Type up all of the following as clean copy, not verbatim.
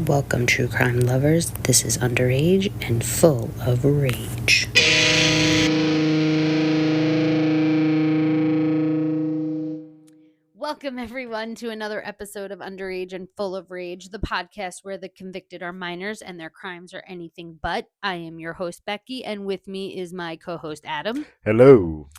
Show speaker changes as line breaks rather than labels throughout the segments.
Welcome, true crime lovers. This is Underage and Full of Rage.
Welcome, everyone, to another episode of Underage and Full of Rage, the podcast where the convicted are minors and their crimes are anything but. I am your host, Becky, and with me is my co-host, Adam.
Hello.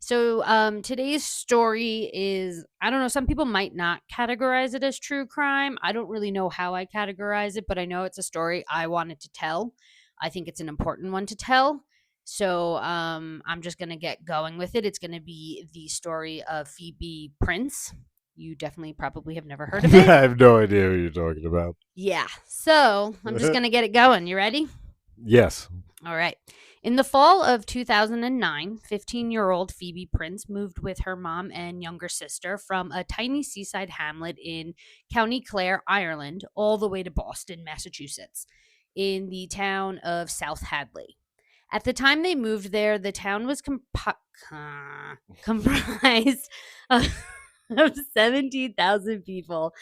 So today's story is, I don't know, some people might not categorize it as true crime. I don't really know how I categorize it, but I know it's a story I wanted to tell. I think it's an important one to tell. So I'm just going to get going with it. It's going to be the story of Phoebe Prince. You definitely probably have never heard of
I
it.
have no idea what you're talking about.
Yeah. So I'm just going to get it going. You ready?
Yes.
All right. In the fall of 2009, 15-year-old Phoebe Prince moved with her mom and younger sister from a tiny seaside hamlet in County Clare, Ireland, all the way to Boston, Massachusetts, in the town of South Hadley. At the time they moved there, the town was comprised of 17,000 people,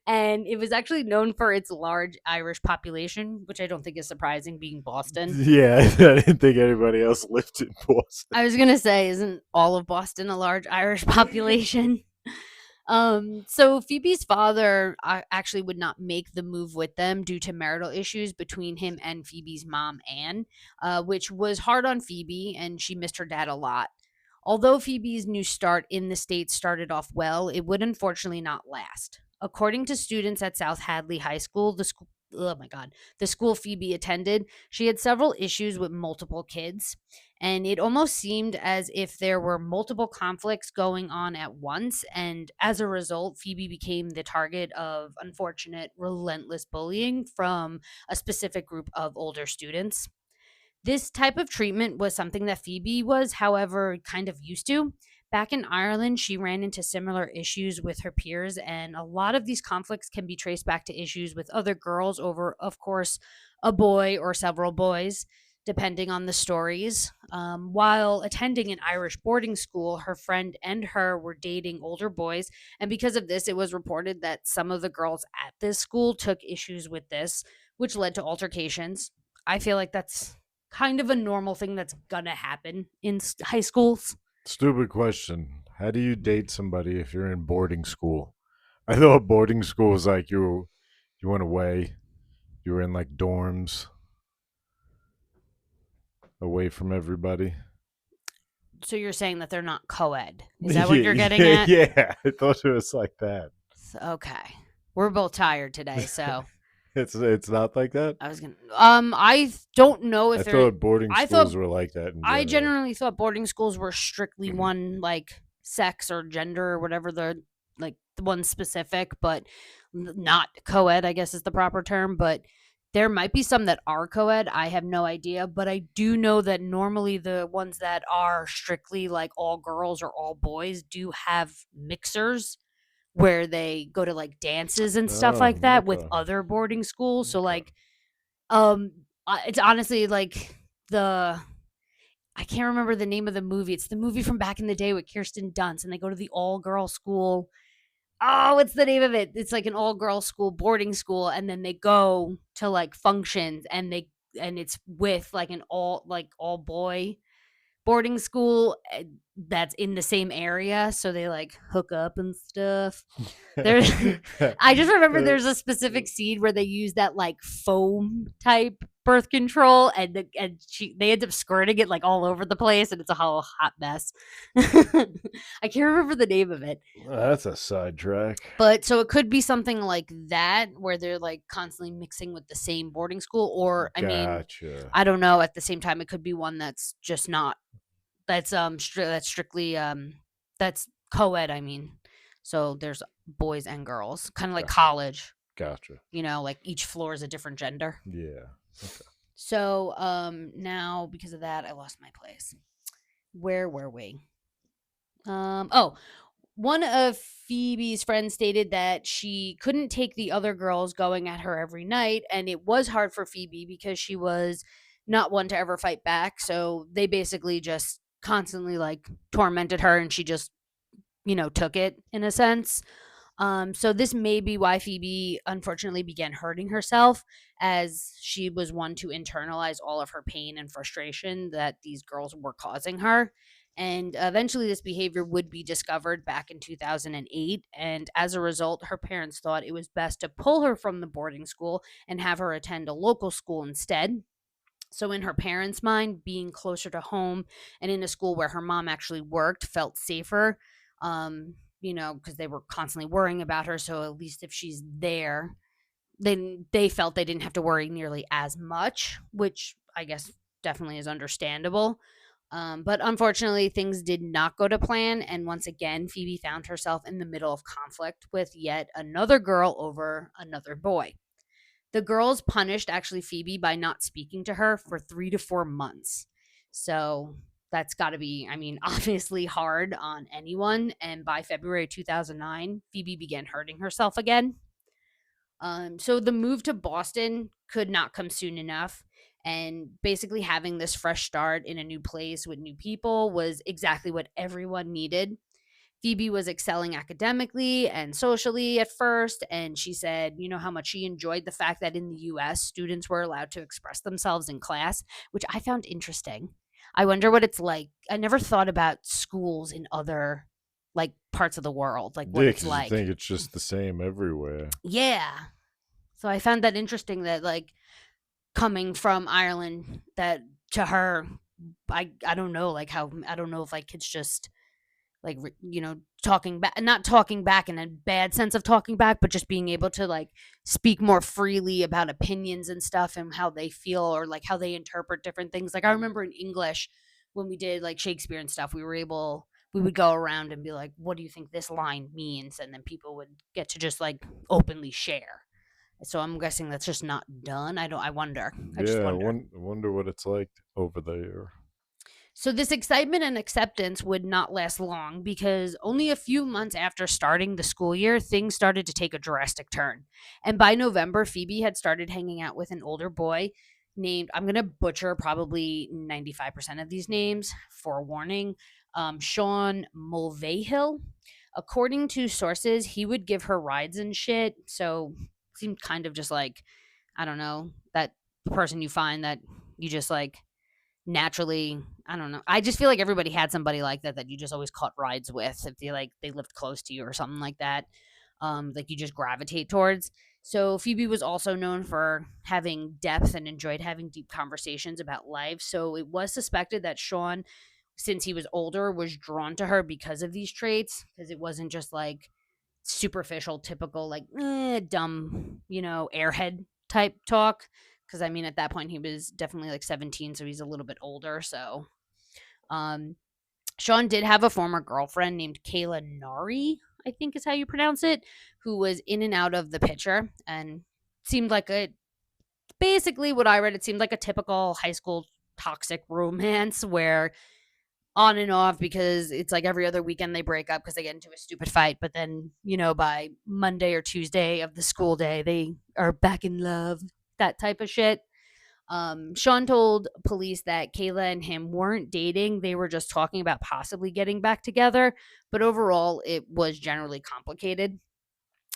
and it was actually known for its large Irish population, which I don't think is surprising, being Boston.
Yeah, I didn't think anybody else lived in Boston.
I was gonna say, isn't all of Boston a large Irish population? So Phoebe's father actually would not make the move with them due to marital issues between him and Phoebe's mom, Anne, which was hard on Phoebe, and she missed her dad a lot. Although Phoebe's new start in the States started off well, it would unfortunately not last. According to students at South Hadley High School, the school Phoebe attended, she had several issues with multiple kids, and it almost seemed as if there were multiple conflicts going on at once, and as a result, Phoebe became the target of unfortunate, relentless bullying from a specific group of older students. This type of treatment was something that Phoebe was, however, kind of used to. Back in Ireland, she ran into similar issues with her peers, and a lot of these conflicts can be traced back to issues with other girls over, of course, a boy or several boys, depending on the stories. While attending an Irish boarding school, her friend and her were dating older boys, and because of this, it was reported that some of the girls at this school took issues with this, which led to altercations. I feel like that's kind of a normal thing that's gonna happen in high schools.
Stupid question. How do you date somebody if you're in boarding school? I thought boarding school was like you went away. You were in like dorms away from everybody.
So you're saying that they're not co-ed? Is that what you're getting
Yeah,
at?
Yeah, I thought it was like that.
Okay, we're both tired today, so
It's not like that.
I was gonna. I don't know if
I
they're.
thought boarding
I
schools
thought
were like that.
I generally thought boarding schools were strictly
Mm-hmm.
one like sex or gender or whatever the one specific, but not co-ed, I guess is the proper term. But there might be some that are co-ed. I have no idea, but I do know that normally the ones that are strictly like all girls or all boys do have mixers where they go to like dances and stuff like that with
Okay.
other boarding schools. So
Okay.
like it's honestly like the I can't remember the name of the movie. It's the movie from back in the day with Kirsten Dunst, and they go to the all-girl school. Oh, what's the name of it? It's like an all-girl school, boarding school, and then they go to like functions, and it's with like an all boy boarding school that's in the same area, so they like hook up and stuff. There, I just remember there's a specific scene where they use that like foam type birth control, and they end up squirting it like all over the place, and it's a whole hot mess. I can't remember the name of it,
That's a sidetrack.
but so it could be something like that where they're like constantly mixing with the same boarding school, or I mean,
Gotcha.
I don't know. At the same time, it could be one that's just not. That's that's strictly that's co-ed. I mean, so there's boys and girls, kind of like
Gotcha.
college.
Gotcha.
You know, like each floor is a different gender.
Yeah. Okay.
So now because of that, I lost my place. Where were we? One of Phoebe's friends stated that she couldn't take the other girls going at her every night, and it was hard for Phoebe because she was not one to ever fight back. So they basically just constantly like tormented her, and she just, took it in a sense. So this may be why Phoebe unfortunately began hurting herself, as she was one to internalize all of her pain and frustration that these girls were causing her. And eventually, this behavior would be discovered back in 2008. And as a result, her parents thought it was best to pull her from the boarding school and have her attend a local school instead. So, in her parents' mind, being closer to home and in a school where her mom actually worked felt safer, because they were constantly worrying about her. So, at least if she's there, then they felt they didn't have to worry nearly as much, which I guess definitely is understandable. But unfortunately, things did not go to plan. And once again, Phoebe found herself in the middle of conflict with yet another girl over another boy. The girls punished actually Phoebe by not speaking to her for 3 to 4 months. So that's got to be, I mean, obviously hard on anyone. And by February 2009, Phoebe began hurting herself again. So the move to Boston could not come soon enough. And basically, having this fresh start in a new place with new people was exactly what everyone needed. Phoebe was excelling academically and socially at first, and she said, how much she enjoyed the fact that in the US, students were allowed to express themselves in class, which I found interesting. I wonder what it's like. I never thought about schools in other like parts of the world, like what
Yeah,
it's
because you
like.
think it's just the same everywhere.
Yeah. So I found that interesting that like coming from Ireland that to her I don't know like how I don't know if like it's just like talking back, not talking back in a bad sense of talking back, but just being able to like speak more freely about opinions and stuff and how they feel or like how they interpret different things. Like I remember in English when we did like Shakespeare and stuff, we would go around and be like, what do you think this line means? And then people would get to just like openly share. So I'm guessing that's just not done. I wonder. I just
Yeah,
wonder.
I wonder what it's like over there.
So this excitement and acceptance would not last long because only a few months after starting the school year, things started to take a drastic turn. And by November, Phoebe had started hanging out with an older boy named, I'm going to butcher probably 95% of these names, forewarning, Sean Mulvahill. According to sources, he would give her rides and shit. So seemed kind of just like, I don't know, that person you find that you just like naturally, I don't know. I just feel like everybody had somebody like that you just always caught rides with if they lived close to you or something like that. Like you just gravitate towards. So Phoebe was also known for having depth and enjoyed having deep conversations about life. So it was suspected that Sean, since he was older, was drawn to her because of these traits, because it wasn't just like superficial, typical, like dumb, airhead type talk. Because I mean, at that point, he was definitely like 17, so he's a little bit older. So, um, Sean did have a former girlfriend named Kayla Nari, I think is how you pronounce it, who was in and out of the picture and seemed like basically what I read, it seemed like a typical high school toxic romance where on and off because it's like every other weekend they break up because they get into a stupid fight. But then, by Monday or Tuesday of the school day, they are back in love, that type of shit. Sean told police that Kayla and him weren't dating. They were just talking about possibly getting back together. But overall, it was generally complicated.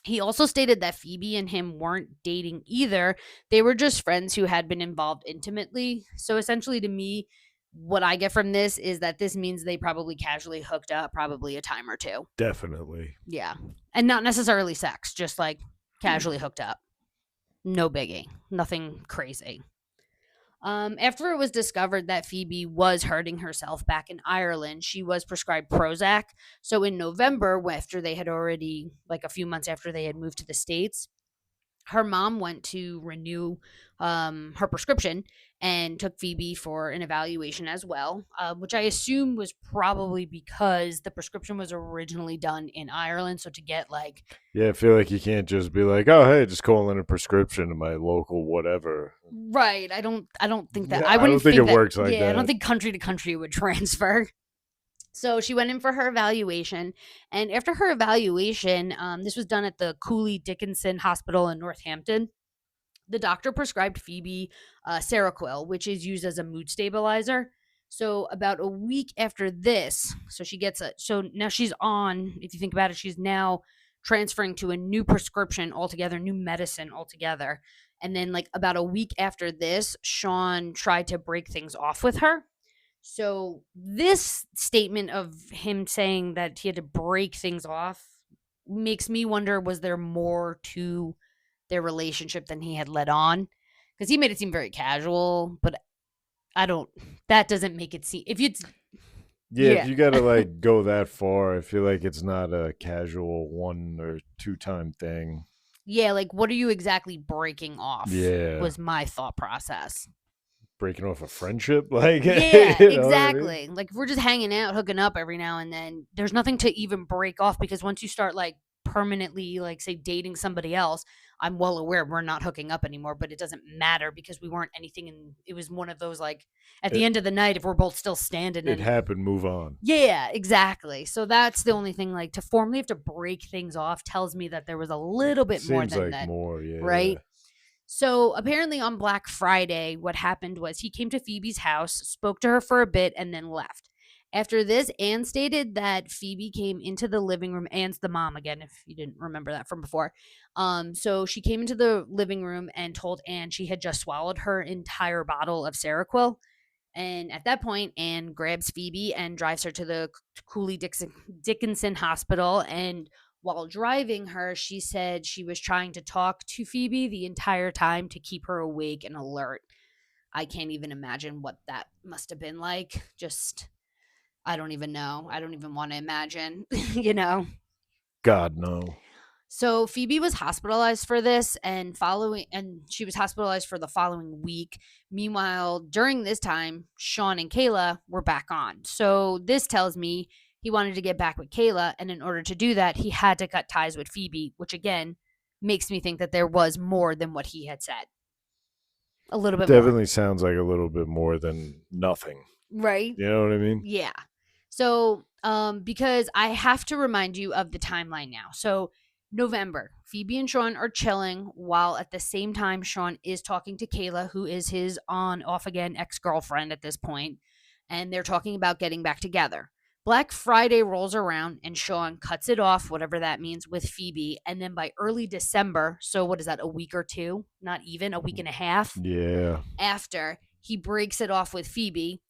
He also stated that Phoebe and him weren't dating either. They were just friends who had been involved intimately. So essentially, to me, what I get from this is that this means they probably casually hooked up, probably a time or two.
Definitely.
Yeah. And not necessarily sex, just like casually hooked up. No biggie. Nothing crazy. After it was discovered that Phoebe was hurting herself back in Ireland, she was prescribed Prozac. So in November, after they had already, like a few months after they had moved to the States, her mom went to renew her prescription and took Phoebe for an evaluation as well, which I assume was probably because the prescription was originally done in Ireland. So to get like,
Yeah, I feel like you can't just be like, oh, hey, just call in a prescription to my local whatever.
right, I don't think that
Yeah,
I
I
wouldn't
don't think it
that,
works like
yeah, I don't
that.
think country to country would transfer. So she went in for her evaluation, and after her evaluation, this was done at the Cooley Dickinson Hospital in Northampton. The doctor prescribed Phoebe Seroquel, which is used as a mood stabilizer. So about a week after this, so she gets so now she's on. If you think about it, she's now transferring to a new prescription altogether, new medicine altogether. And then, like, about a week after this, Sean tried to break things off with her. So, this statement of him saying that he had to break things off makes me wonder, was there more to their relationship than he had let on? Because he made it seem very casual, but that doesn't make it seem, if it's,
Yeah,
yeah.
if you gotta like go that far, I feel like it's not a casual 1 or 2 time thing.
Yeah, like, what are you exactly breaking off?
Yeah.
Was my thought process.
Breaking off a friendship, like
Yeah,
you know what I mean?
exactly. Like, if we're just hanging out, hooking up every now and then, there's nothing to even break off, because once you start, like, permanently, like, say, dating somebody else, I'm well aware we're not hooking up anymore, but it doesn't matter because we weren't anything. And it was one of those, like, at the
It,
end of the night, if we're both still standing
it
and
happened. Move on.
yeah, exactly. So that's the only thing, like, to formally have to break things off tells me that there was a little bit more
Seems
than
like
that,
more. Yeah.
right? So apparently on Black Friday, what happened was he came to Phoebe's house, spoke to her for a bit, and then left. After this, Anne stated that Phoebe came into the living room. Anne's the mom again, if you didn't remember that from before. So she came into the living room and told Anne she had just swallowed her entire bottle of Seroquel. And at that point, Anne grabs Phoebe and drives her to the Cooley Dickinson Hospital. And while driving her, she said she was trying to talk to Phoebe the entire time to keep her awake and alert. I can't even imagine what that must have been like. Just, I don't even know. I don't even want to imagine, you know?
God no.
So Phoebe was hospitalized for this, and she was hospitalized for the following week. Meanwhile, during this time, Sean and Kayla were back on. So this tells me he wanted to get back with Kayla, and in order to do that, he had to cut ties with Phoebe, which again makes me think that there was more than what he had said. A little bit
Definitely sounds like a little bit more than nothing.
more. Right?
You know what I mean?
Yeah. So, because I have to remind you of the timeline now. So, November, Phoebe and Sean are chilling while at the same time Sean is talking to Kayla, who is his on off again ex-girlfriend at this point, and they're talking about getting back together. Black Friday rolls around and Sean cuts it off, whatever that means, with Phoebe. And then by early December, so what is that, a week or two? Not even, a week and a half
Yeah.
after, he breaks it off with Phoebe.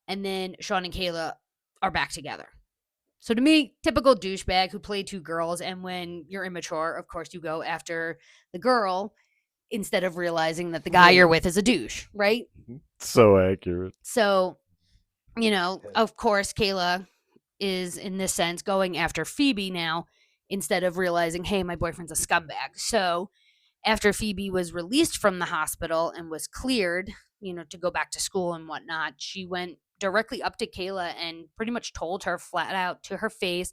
And then Sean and Kayla are back together. So to me, typical douchebag who played two girls. And when you're immature, of course, you go after the girl instead of realizing that the guy you're with is a douche, right?
So accurate.
So, of course, Kayla is in this sense going after Phoebe now instead of realizing, hey, my boyfriend's a scumbag. So after Phoebe was released from the hospital and was cleared, to go back to school and whatnot, she went directly up to Kayla and pretty much told her flat out to her face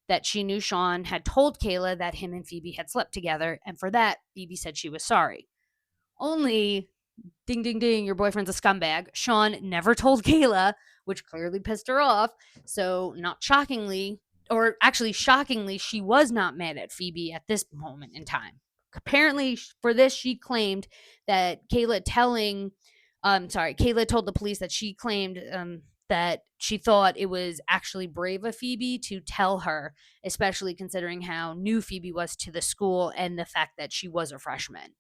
that she knew Sean had told Kayla that him and Phoebe had slept together. And for that, Phoebe said she was sorry. Only, ding, ding, ding, your boyfriend's a scumbag. Sean never told Kayla, which clearly pissed her off. So, not shockingly, or actually shockingly, she was not mad at Phoebe at this moment in time. Apparently, for this, she claimed that Kayla told the police that she claimed that she thought it was actually brave of Phoebe to tell her, especially considering how new Phoebe was to the school and the fact that she was a freshman.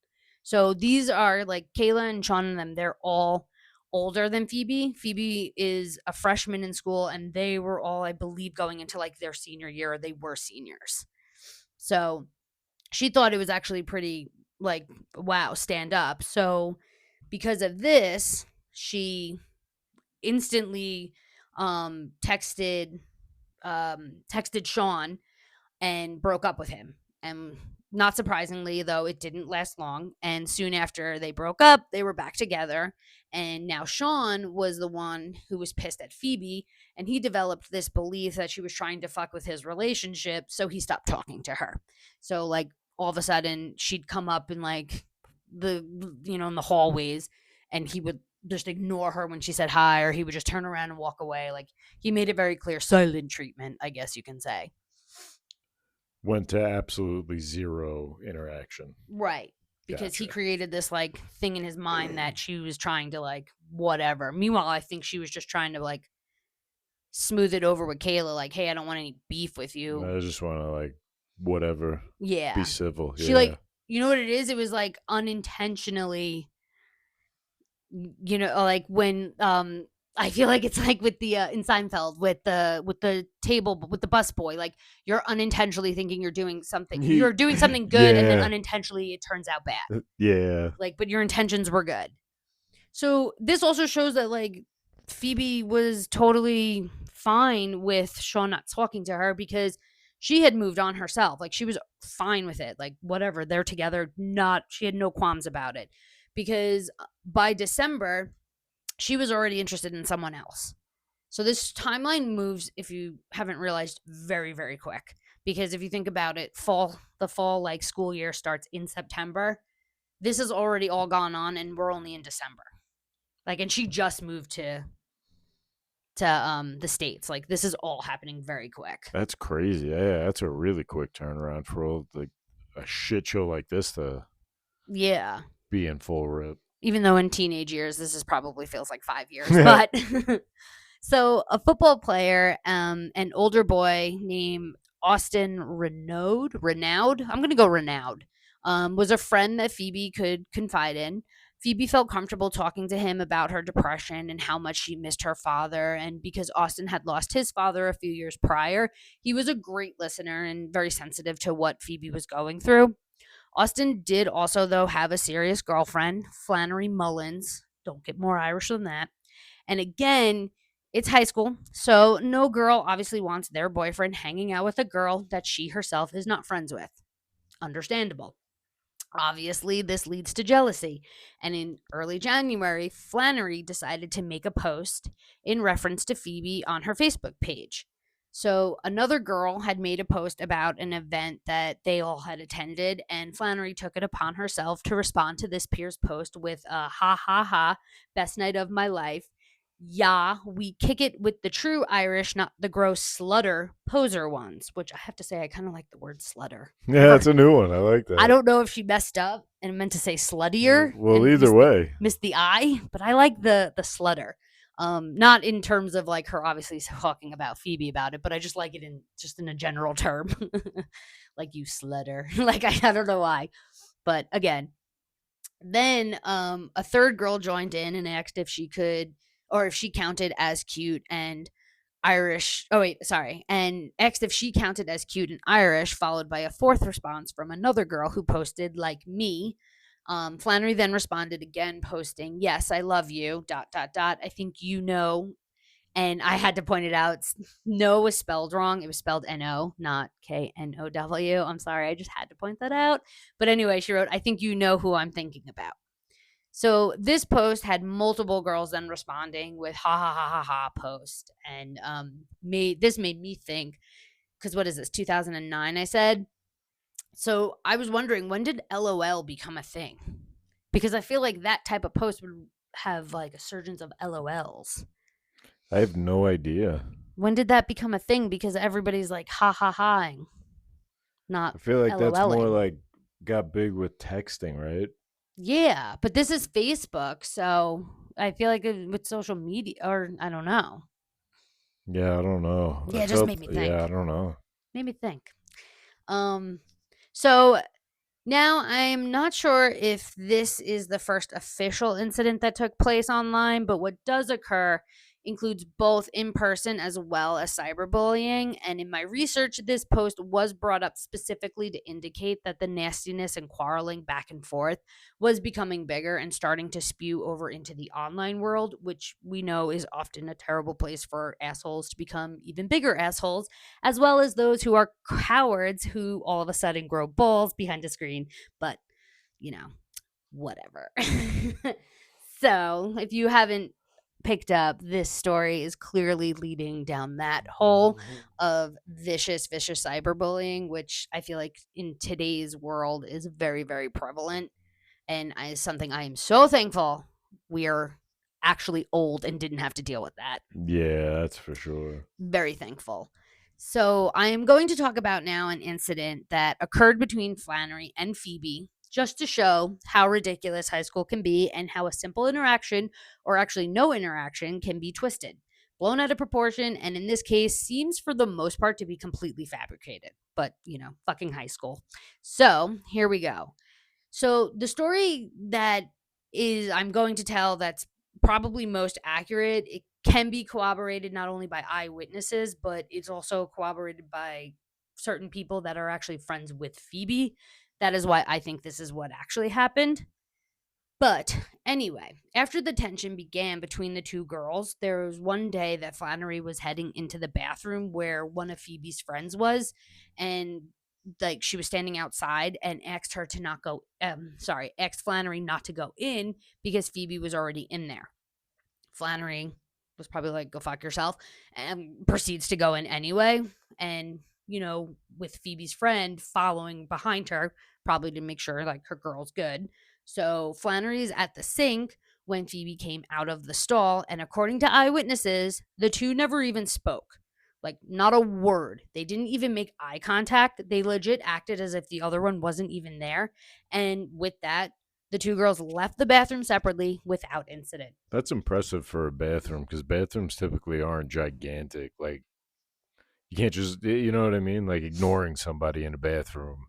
So these are like Kayla and Sean and them, they're all older than Phoebe. Phoebe is a freshman in school, and they were all, I believe, going into like their senior year, or they were seniors. So she thought it was actually pretty, like, wow, stand up. So because of this, she instantly texted Sean and broke up with him. And not surprisingly, though, it didn't last long. And soon after they broke up, they were back together. And now Sean was the one who was pissed at Phoebe, and he developed this belief that she was trying to fuck with his relationship, so he stopped talking to her. So, like, all of a sudden, she'd come up in, like, in the hallways, and he would just ignore her when she said hi, or he would just turn around and walk away. Like, he made it very clear, silent treatment, I guess you can say.
Went to absolutely zero interaction.
Right. Because he
Gotcha.
created this, like, thing in his mind that she was trying to, like, whatever. Meanwhile, I think she was just trying to, like, smooth it over with Kayla, like, hey, I don't want any beef with you.
I just want to like whatever.
Yeah.
Be civil.
She
Yeah.
like, you know what it is? It was like unintentionally, like when I feel like it's like with the in Seinfeld with the table with the busboy, like you're unintentionally thinking you're doing something good, and then
Yeah.
unintentionally it turns out bad.
Yeah.
Like, but your intentions were good. So this also shows that like Phoebe was totally fine with Sean not talking to her because she had moved on herself. Like she was fine with it. Like whatever, they're together, she had no qualms about it. Because by December, she was already interested in someone else. So this timeline moves, if you haven't realized, very, very quick. Because if you think about it, the fall like school year starts in September. This has already all gone on and we're only in December. Like, and she just moved to the States. Like this is all happening very quick.
That's crazy. Yeah, that's a really quick turnaround for like a shit show like this to be in full rip.
Even though in teenage years this is probably feels like 5 years. But so a football player, an older boy named Austin Renaud, I'm gonna go Renaud, was a friend that Phoebe could confide in. Phoebe felt comfortable talking to him about her depression and how much she missed her father. And because Austin had lost his father a few years prior, he was a great listener and very sensitive to what Phoebe was going through. Austin did also, though, have a serious girlfriend, Flannery Mullins. Don't get more Irish than that. And again, it's high school, so no girl obviously wants their boyfriend hanging out with a girl that she herself is not friends with. Understandable. Obviously, this leads to jealousy. And in early January, Flannery decided to make a post in reference to Phoebe on her Facebook page. So another girl had made a post about an event that they all had attended, and Flannery took it upon herself to respond to this peer's post with a ha ha ha, best night of my life. Yeah, we kick it with the true Irish, not the gross slutter poser ones, which I have to say I kind of like the word slutter.
Yeah, that's a new one. I like that.
I don't know if she messed up and meant to say sluttier.
Well, either way.
Missed the I, but I like the slutter. Not in terms of like her obviously talking about Phoebe about it, but I just like it in a general term. Like you slutter. Like I don't know why. But again, then a third girl joined in and asked if she could or if she counted as cute and Irish. Oh, wait, sorry. And asked if she counted as cute and Irish, followed by a fourth response from another girl who posted, like me. Flannery then responded again, posting, yes, I love you, ... I think you know. And I had to point it out. No was spelled wrong. It was spelled N-O, not K-N-O-W. I'm sorry. I just had to point that out. But anyway, she wrote, I think you know who I'm thinking about. So this post had multiple girls then responding with ha ha ha ha ha post. And made me think, because what is this, 2009, I said? So I was wondering, when did LOL become a thing? Because I feel like that type of post would have like a surgence of LOLs.
I have no idea.
When did that become a thing? Because everybody's like ha ha haing, not
I feel like
LOLing.
that's more like got big with texting, right?
Yeah, but this is Facebook, so I feel like with social media, or I don't know.
Yeah, I don't know.
Yeah, it just made me think.
Yeah, I don't know.
Made me think. So now I'm not sure if this is the first official incident that took place online, but what does occur includes both in person as well as cyberbullying. And in my research, this post was brought up specifically to indicate that the nastiness and quarreling back and forth was becoming bigger and starting to spew over into the online world, which we know is often a terrible place for assholes to become even bigger assholes, as well as those who are cowards who all of a sudden grow balls behind a screen. But, whatever. So if you haven't picked up, this story is clearly leading down that hole of vicious cyberbullying, which I feel like in today's world is very, very prevalent, and is something I am so thankful we are actually old and didn't have to deal with that.
Yeah, that's for sure.
Very thankful. So I am going to talk about now an incident that occurred between Flannery and Phoebe, just to show how ridiculous high school can be and how a simple interaction, or actually no interaction, can be twisted, blown out of proportion, and in this case seems for the most part to be completely fabricated. but fucking high school. So here we go. So the story that is I'm going to tell that's probably most accurate, it can be corroborated not only by eyewitnesses, but it's also corroborated by certain people that are actually friends with Phoebe. That is why I think this is what actually happened. But anyway, after the tension began between the two girls, there was one day that Flannery was heading into the bathroom where one of Phoebe's friends was, and like she was standing outside and asked her to not go asked Flannery not to go in because Phoebe was already in there. Flannery was probably like, go fuck yourself, and proceeds to go in anyway. And, with Phoebe's friend following behind her, probably to make sure like her girl's good. So Flannery's at the sink when Phoebe came out of the stall. And according to eyewitnesses, the two never even spoke. Like, not a word. They didn't even make eye contact. They legit acted as if the other one wasn't even there. And with that, the two girls left the bathroom separately without incident.
That's impressive for a bathroom because bathrooms typically aren't gigantic. Like, you can't just, you know what I mean? Like, ignoring somebody in a bathroom.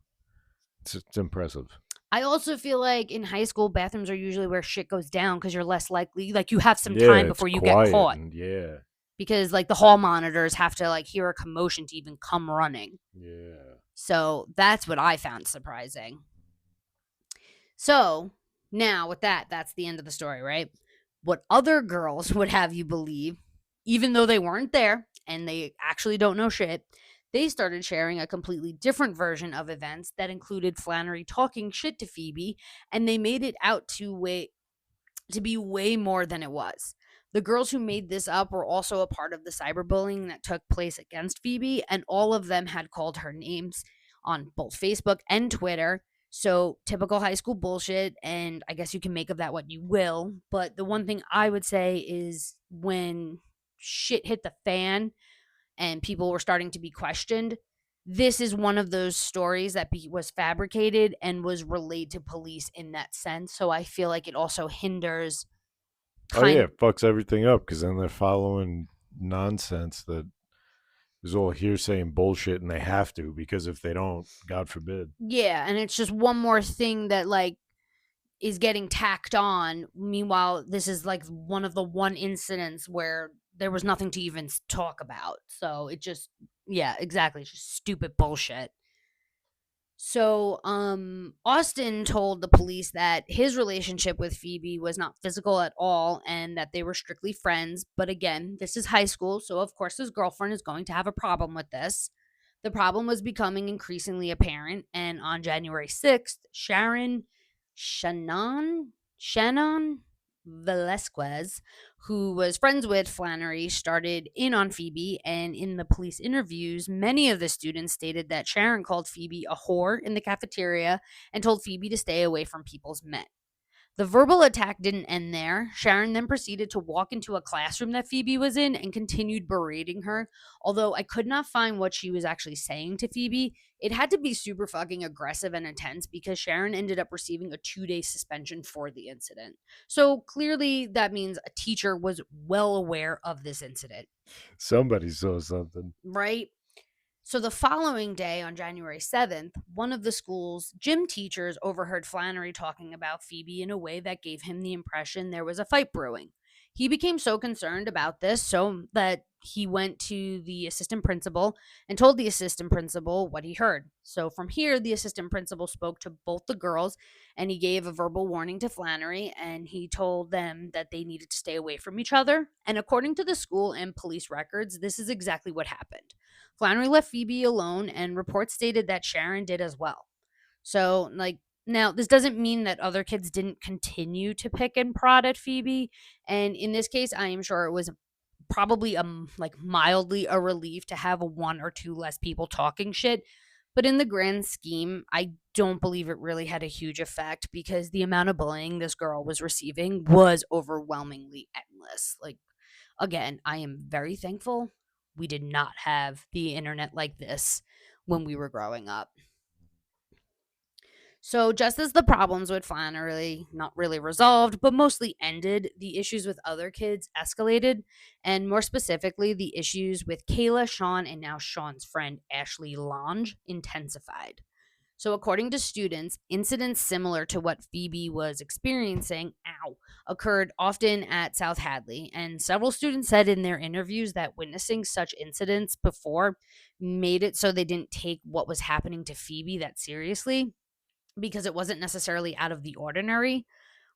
It's impressive.
I also feel like in high school, bathrooms are usually where shit goes down because you're less likely, like, you have some time before you get caught.
Yeah.
Because, like, the hall monitors have to, like, hear a commotion to even come running.
Yeah.
So that's what I found surprising. So now with that's the end of the story, right? What other girls would have you believe, even though they weren't there and they actually don't know shit, they started sharing a completely different version of events that included Flannery talking shit to Phoebe, and they made it out to be way more than it was. The girls who made this up were also a part of the cyberbullying that took place against Phoebe, and all of them had called her names on both Facebook and Twitter. So, typical high school bullshit, and I guess you can make of that what you will. But the one thing I would say is when shit hit the fan and people were starting to be questioned, this is one of those stories that was fabricated and was relayed to police in that sense. So I feel like it also hinders.
It fucks everything up because then they're following nonsense that is all hearsay and bullshit, and they have to because if they don't, God forbid.
Yeah, and it's just one more thing that like is getting tacked on. Meanwhile, this is like one of the incidents where there was nothing to even talk about. So it just, yeah, exactly. It's just stupid bullshit. So, Austin told the police that his relationship with Phoebe was not physical at all and that they were strictly friends. But again, this is high school, so of course his girlfriend is going to have a problem with this. The problem was becoming increasingly apparent, and on January 6th, Shannon Velasquez, who was friends with Flannery, started in on Phoebe, and in the police interviews, many of the students stated that Sharon called Phoebe a whore in the cafeteria and told Phoebe to stay away from people's men. The verbal attack didn't end there. Sharon then proceeded to walk into a classroom that Phoebe was in and continued berating her. Although I could not find what she was actually saying to Phoebe, it had to be super fucking aggressive and intense because Sharon ended up receiving a 2-day suspension for the incident. So clearly that means a teacher was well aware of this incident.
Somebody saw something.
Right? So the following day, on January 7th, one of the school's gym teachers overheard Flannery talking about Phoebe in a way that gave him the impression there was a fight brewing. He became so concerned about this so that he went to the assistant principal and told the assistant principal what he heard. So from here, the assistant principal spoke to both the girls and he gave a verbal warning to Flannery and he told them that they needed to stay away from each other. And according to the school and police records, this is exactly what happened. Flannery left Phoebe alone, and reports stated that Sharon did as well. So, like, now this doesn't mean that other kids didn't continue to pick and prod at Phoebe. And in this case, I am sure it was probably like mildly a relief to have one or two less people talking shit. But in the grand scheme, I don't believe it really had a huge effect because the amount of bullying this girl was receiving was overwhelmingly endless. Like, again, I am very thankful we did not have the internet like this when we were growing up. So, just as the problems with Flannery not really resolved, but mostly ended, the issues with other kids escalated, and more specifically, the issues with Kayla, Sean, and now Sean's friend Ashley Lange intensified. So, according to students, incidents similar to what Phoebe was experiencing, occurred often at South Hadley. And several students said in their interviews that witnessing such incidents before made it so they didn't take what was happening to Phoebe that seriously because it wasn't necessarily out of the ordinary.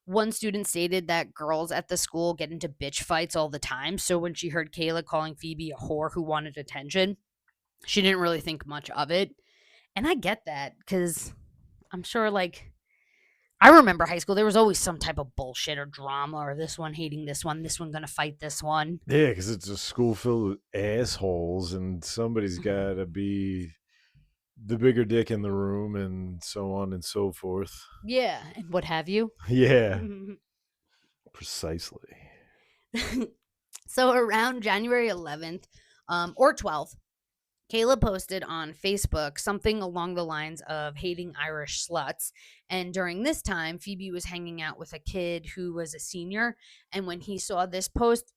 One student stated that girls at the school get into bitch fights all the time. So when she heard Kayla calling Phoebe a whore who wanted attention, she didn't really think much of it. And I get that because I'm sure, like, I remember high school, there was always some type of bullshit or drama or this one hating this one going to fight this one.
Yeah, because it's a school filled with assholes, and somebody's got to be the bigger dick in the room, and so on and so forth.
Yeah, and what have you.
Yeah, precisely.
So around January 11th or 12th, Kayla posted on Facebook something along the lines of hating Irish sluts. And during this time, Phoebe was hanging out with a kid who was a senior. And when he saw this post,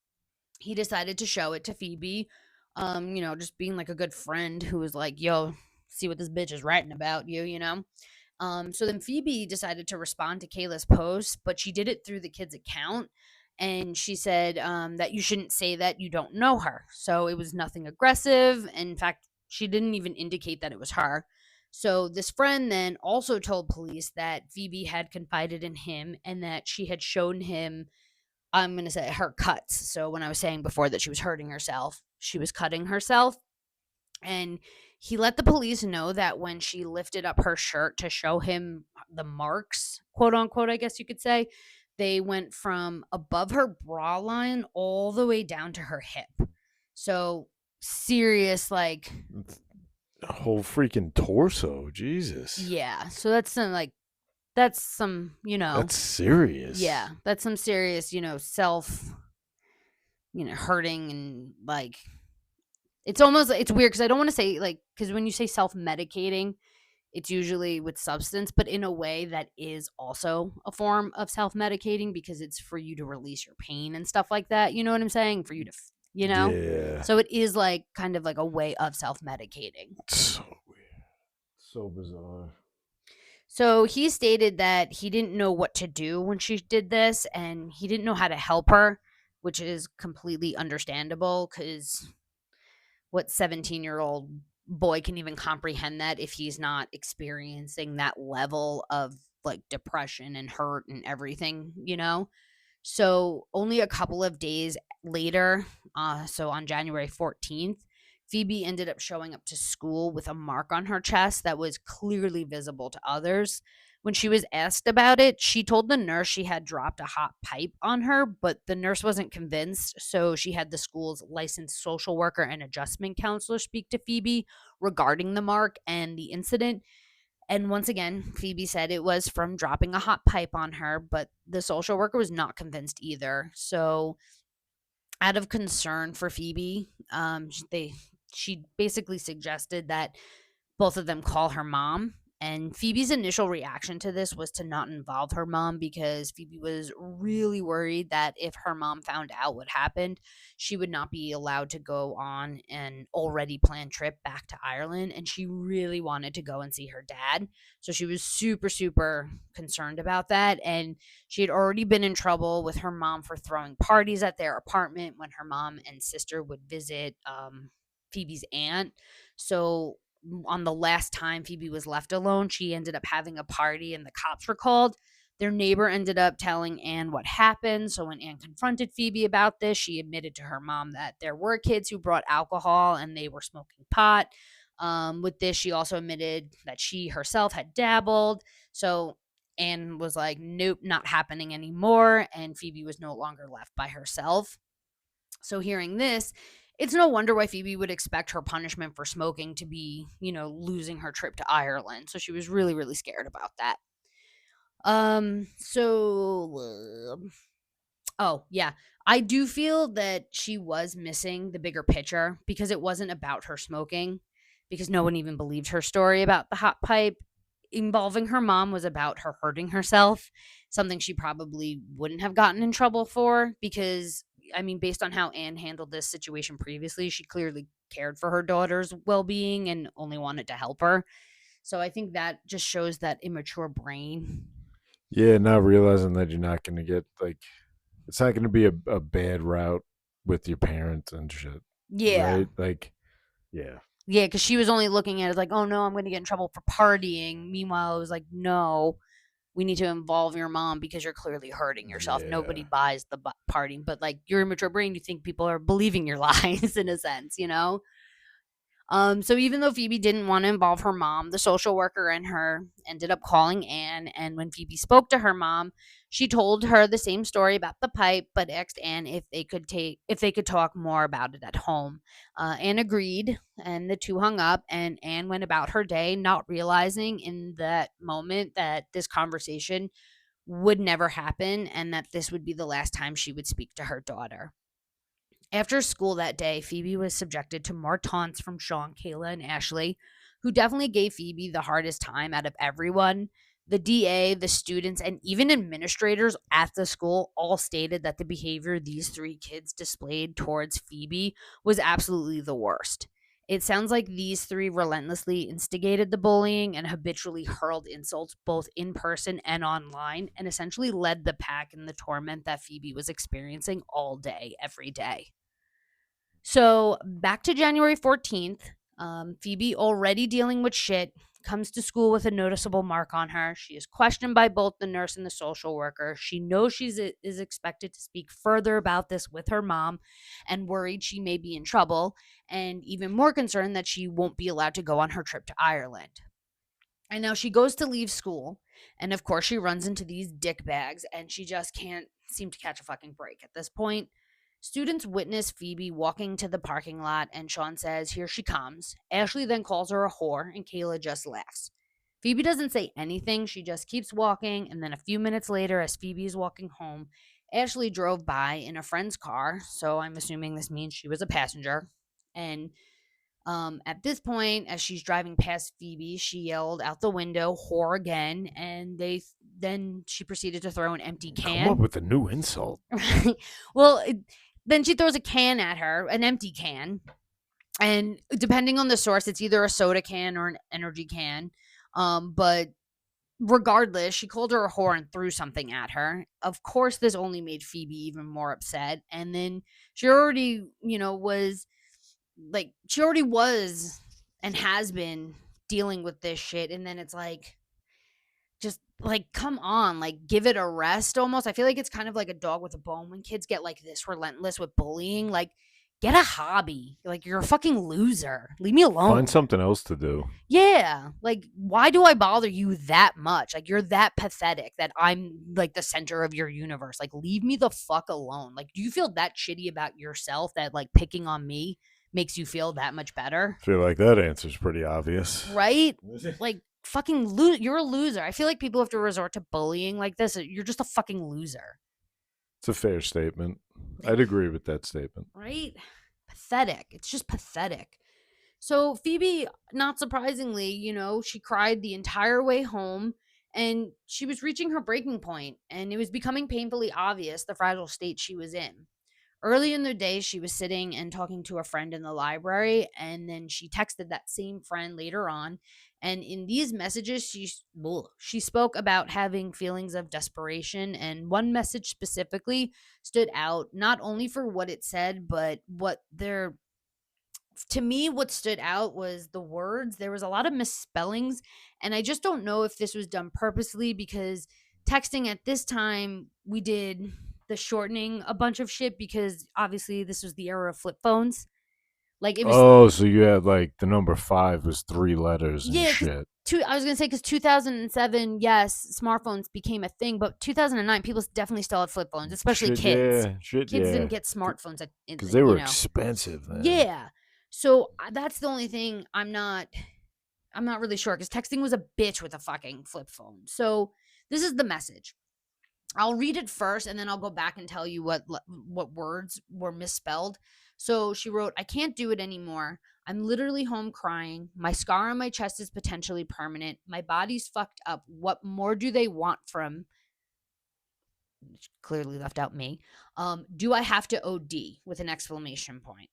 he decided to show it to Phoebe. Just being like a good friend who was like, yo, see what this bitch is writing about you. So then Phoebe decided to respond to Kayla's post, but she did it through the kid's account. And she said that you shouldn't say that you don't know her. So it was nothing aggressive. In fact, she didn't even indicate that it was her. So this friend then also told police that Phoebe had confided in him and that she had shown him, I'm going to say, her cuts. So when I was saying before that she was hurting herself, she was cutting herself. And he let the police know that when she lifted up her shirt to show him the marks, quote unquote, I guess you could say, they went from above her bra line all the way down to her hip. So serious, like,
A whole freaking torso, Jesus.
yeah. So that's some,
That's serious.
yeah, that's some serious, self, hurting and like, it's almost, it's weird because I don't want to say like, because when you say self-medicating, it's usually with substance, but in a way that is also a form of self-medicating because it's for you to release your pain and stuff like that. You know what I'm saying? For you to,
Yeah.
So it is like kind of like a way of self-medicating.
So weird. So bizarre.
So he stated that he didn't know what to do when she did this and he didn't know how to help her, which is completely understandable because what 17-year-old boy can even comprehend that if he's not experiencing that level of like depression and hurt and everything. So only a couple of days later, so on January 14th, Phoebe ended up showing up to school with a mark on her chest that was clearly visible to others. When she was asked about it, she told the nurse she had dropped a hot pipe on her, but the nurse wasn't convinced. So she had the school's licensed social worker and adjustment counselor speak to Phoebe regarding the mark and the incident. And once again, Phoebe said it was from dropping a hot pipe on her, but the social worker was not convinced either. So, out of concern for Phoebe, she basically suggested that both of them call her mom. And Phoebe's initial reaction to this was to not involve her mom because Phoebe was really worried that if her mom found out what happened, she would not be allowed to go on an already planned trip back to Ireland. And she really wanted to go and see her dad. So she was super, super concerned about that. And she had already been in trouble with her mom for throwing parties at their apartment when her mom and sister would visit Phoebe's aunt. So on the last time Phoebe was left alone, she ended up having a party and the cops were called. Their neighbor ended up telling Anne what happened. So when Anne confronted Phoebe about this, she admitted to her mom that there were kids who brought alcohol and they were smoking pot. With this, she also admitted that she herself had dabbled. So Anne was like, nope, not happening anymore. And Phoebe was no longer left by herself. So hearing this, it's no wonder why Phoebe would expect her punishment for smoking to be, losing her trip to Ireland. So she was really, really scared about that. Oh, yeah. I do feel that she was missing the bigger picture because it wasn't about her smoking, because no one even believed her story about the hot pipe. involving her mom was about her hurting herself, something she probably wouldn't have gotten in trouble for because, I mean, based on how Anne handled this situation previously, she clearly cared for her daughter's well being and only wanted to help her. So I think that just shows that immature brain.
Yeah, not realizing that you're not going to get, like, it's not going to be a bad route with your parents and shit.
Yeah.
Right? Like, yeah.
Yeah, because she was only looking at it like, oh no, I'm going to get in trouble for partying. Meanwhile, it was like, no, we need to involve your mom because you're clearly hurting yourself. Nobody
Yeah.
buys the partying, but like your immature brain, you think people are believing your lies in a sense, you know? So even though Phoebe didn't want to involve her mom, the social worker and her ended up calling Anne. And when Phoebe spoke to her mom, she told her the same story about the pipe, but asked Anne if they could talk more about it at home. Anne agreed, and the two hung up. And Anne went about her day, not realizing in that moment that this conversation would never happen, and that this would be the last time she would speak to her daughter. After school that day, Phoebe was subjected to more taunts from Sean, Kayla, and Ashley, who definitely gave Phoebe the hardest time out of everyone. The DA, the students, and even administrators at the school all stated that the behavior these three kids displayed towards Phoebe was absolutely the worst. It sounds like these three relentlessly instigated the bullying and habitually hurled insults both in person and online, and essentially led the pack in the torment that Phoebe was experiencing all day, every day. So back to January 14th, Phoebe, already dealing with shit, comes to school with a noticeable mark on her. She is questioned by both the nurse and the social worker. She knows she is expected to speak further about this with her mom and worried she may be in trouble, and even more concerned that she won't be allowed to go on her trip to Ireland. And now she goes to leave school, and of course she runs into these dick bags, and she just can't seem to catch a fucking break at this point. Students witness Phoebe walking to the parking lot, and Sean says, "Here she comes." Ashley then calls her a whore, and Kayla just laughs. Phoebe doesn't say anything, she just keeps walking, and then a few minutes later, as Phoebe is walking home, Ashley drove by in a friend's car, so I'm assuming this means she was a passenger. And at this point, as she's driving past Phoebe, she yelled out the window, "Whore," again, and then she proceeded to throw an empty
Come up
can.
with a new insult.
Well, then she throws a can at her, an empty can, and depending on the source, it's either a soda can or an energy can. But regardless, she called her a whore and threw something at her. Of course, this only made Phoebe even more upset. And then she already, she already was and has been dealing with this shit. And then it's like, just like, come on, like, give it a rest almost. I feel like it's kind of like a dog with a bone when kids get like this relentless with bullying. Like, get a hobby. Like, you're a fucking loser. Leave me alone.
Find something else to do.
Yeah. Like, why do I bother you that much? Like, you're that pathetic that I'm like the center of your universe. Like, leave me the fuck alone. Like, do you feel that shitty about yourself that like picking on me makes you feel that much better?
I feel like that answer's pretty obvious.
Right? Like, fucking you're a loser. I feel like people have to resort to bullying like this. You're just a fucking loser.
It's a fair statement. I'd agree with that statement.
Right? Pathetic. It's just pathetic. So Phoebe, not surprisingly, she cried the entire way home, and she was reaching her breaking point, and it was becoming painfully obvious the fragile state she was in. Early in the day, she was sitting and talking to a friend in the library, and then she texted that same friend later on. And in these messages, she spoke about having feelings of desperation, and one message specifically stood out not only for what it said, but to me, what stood out was the words. There was a lot of misspellings, and I just don't know if this was done purposely because texting at this time, we did the shortening a bunch of shit because obviously this was the era of flip phones. Like, it was,
Oh, so you had like the number 5 was 3 letters and
yeah,
shit.
I was going to say because 2007, yes, smartphones became a thing, but 2009, people definitely still had flip phones, especially
Shit,
kids.
yeah, shit,
Kids
yeah.
didn't get smartphones
Because they were expensive then.
Yeah. So that's the only thing I'm not really sure because texting was a bitch with a fucking flip phone. So this is the message. I'll read it first and then I'll go back and tell you what words were misspelled. So she wrote, "I can't do it anymore. I'm literally home crying. My scar on my chest is potentially permanent. My body's fucked up. What more do they want from, clearly left out me. Do I have to OD with an exclamation point?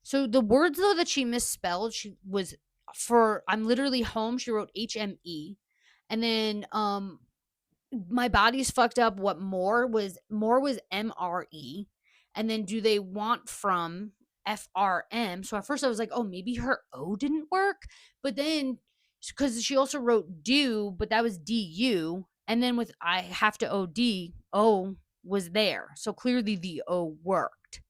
So the words though that she misspelled, she was for I'm literally home, she wrote HME. And then my body's fucked up. What more was MRE. And then do they want from FRM? So at first I was like, oh, maybe her O didn't work. But then because she also wrote do, but that was DU. And then with I have to OD, O was there. So clearly the O worked.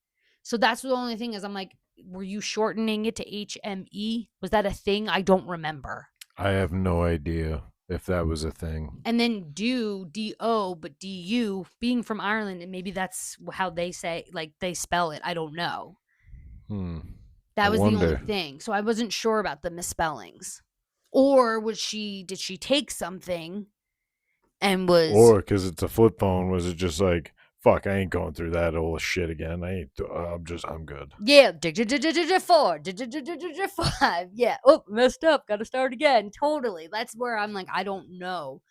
So that's the only thing is I'm like, were you shortening it to HME? Was that a thing? I don't remember.
I have no idea if that was a thing.
And then DO, but DU, being from Ireland, and maybe that's how they say, like, they spell it. I don't know. That was the only thing. So I wasn't sure about the misspellings. Or did she take something and was.
Or because it's a flip phone, was it just like, fuck, I ain't going through that old shit again. I'm good.
Yeah, 4, 5. Yeah. Oh, messed up. Got to start again. Totally. That's where I'm like, I don't know,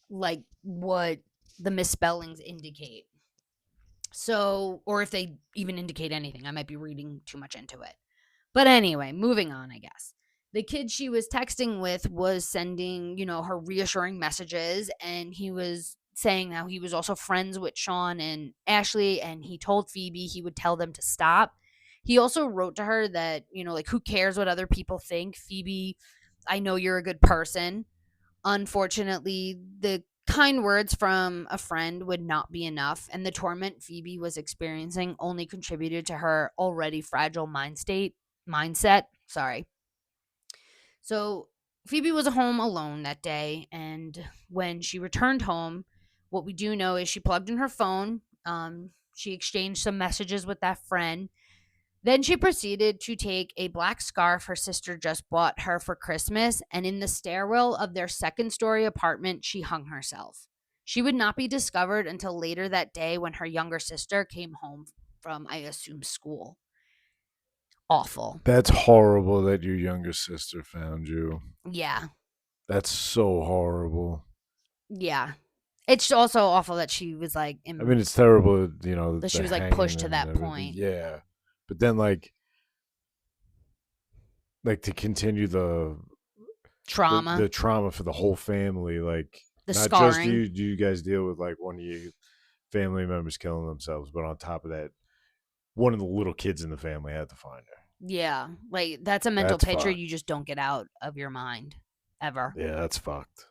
like, what the misspellings indicate. So, or if they even indicate anything. I might be reading too much into it. But anyway, moving on, I guess. The kid she was texting with was sending, her reassuring messages, and he was saying how he was also friends with Sean and Ashley, and he told Phoebe he would tell them to stop. He also wrote to her that, like, who cares what other people think? Phoebe, I know you're a good person. Unfortunately, the kind words from a friend would not be enough, and the torment Phoebe was experiencing only contributed to her already fragile mindset. Sorry. So Phoebe was home alone that day, and when she returned home, what we do know is she plugged in her phone. She exchanged some messages with that friend. Then she proceeded to take a black scarf her sister just bought her for Christmas, and in the stairwell of their second-story apartment, she hung herself. She would not be discovered until later that day when her younger sister came home from, I assume, school. Awful.
That's horrible that your younger sister found you.
Yeah.
That's so horrible.
Yeah. It's also awful that she was like.
I mean, it's terrible, that
she was like pushed to that point.
Yeah, but then like to continue the
trauma,
the trauma for the whole family, like
the
not
scarring.
Just do you guys deal with like one of your family members killing themselves, but on top of that, one of the little kids in the family had to find her.
Yeah, like that's a mental picture you just don't get out of your mind ever.
Yeah, that's fucked.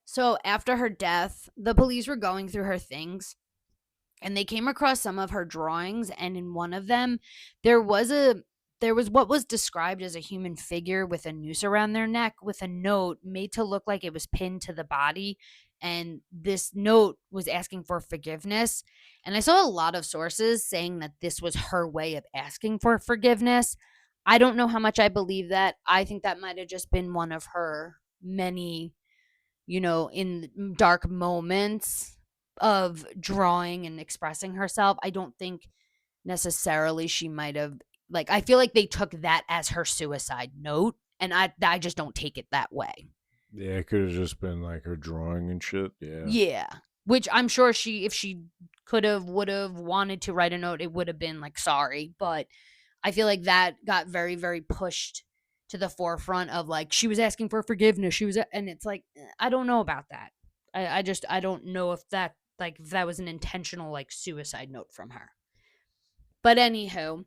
So after her death, the police were going through her things, and they came across some of her drawings, and in one of them, there was what was described as a human figure with a noose around their neck with a note made to look like it was pinned to the body, and this note was asking for forgiveness. And I saw a lot of sources saying that this was her way of asking for forgiveness. I don't know how much I believe that. I think that might have just been one of her many, in dark moments of drawing and expressing herself. I don't think necessarily she might have, like, I feel like they took that as her suicide note, and I just don't take it that way.
Yeah, it could have just been like her drawing and shit. Yeah.
Yeah. Which I'm sure if she could have, would have wanted to write a note, it would have been like, sorry. But I feel like that got very, very pushed to the forefront of like, she was asking for forgiveness. And it's like, I don't know about that. I don't know if that was an intentional like suicide note from her. But anywho,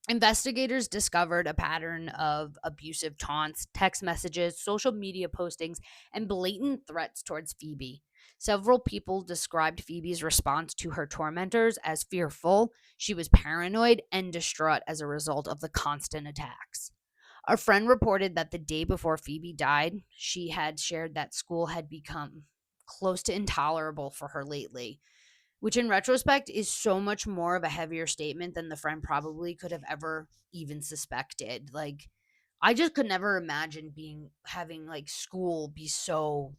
investigators discovered a pattern of abusive taunts, text messages, social media postings, and blatant threats towards Phoebe. Several people described Phoebe's response to her tormentors as fearful. She was paranoid and distraught as a result of the constant attacks. A friend reported that the day before Phoebe died, she had shared that school had become close to intolerable for her lately, which in retrospect is so much more of a heavier statement than the friend probably could have ever even suspected. Like, I just could never imagine having like school be so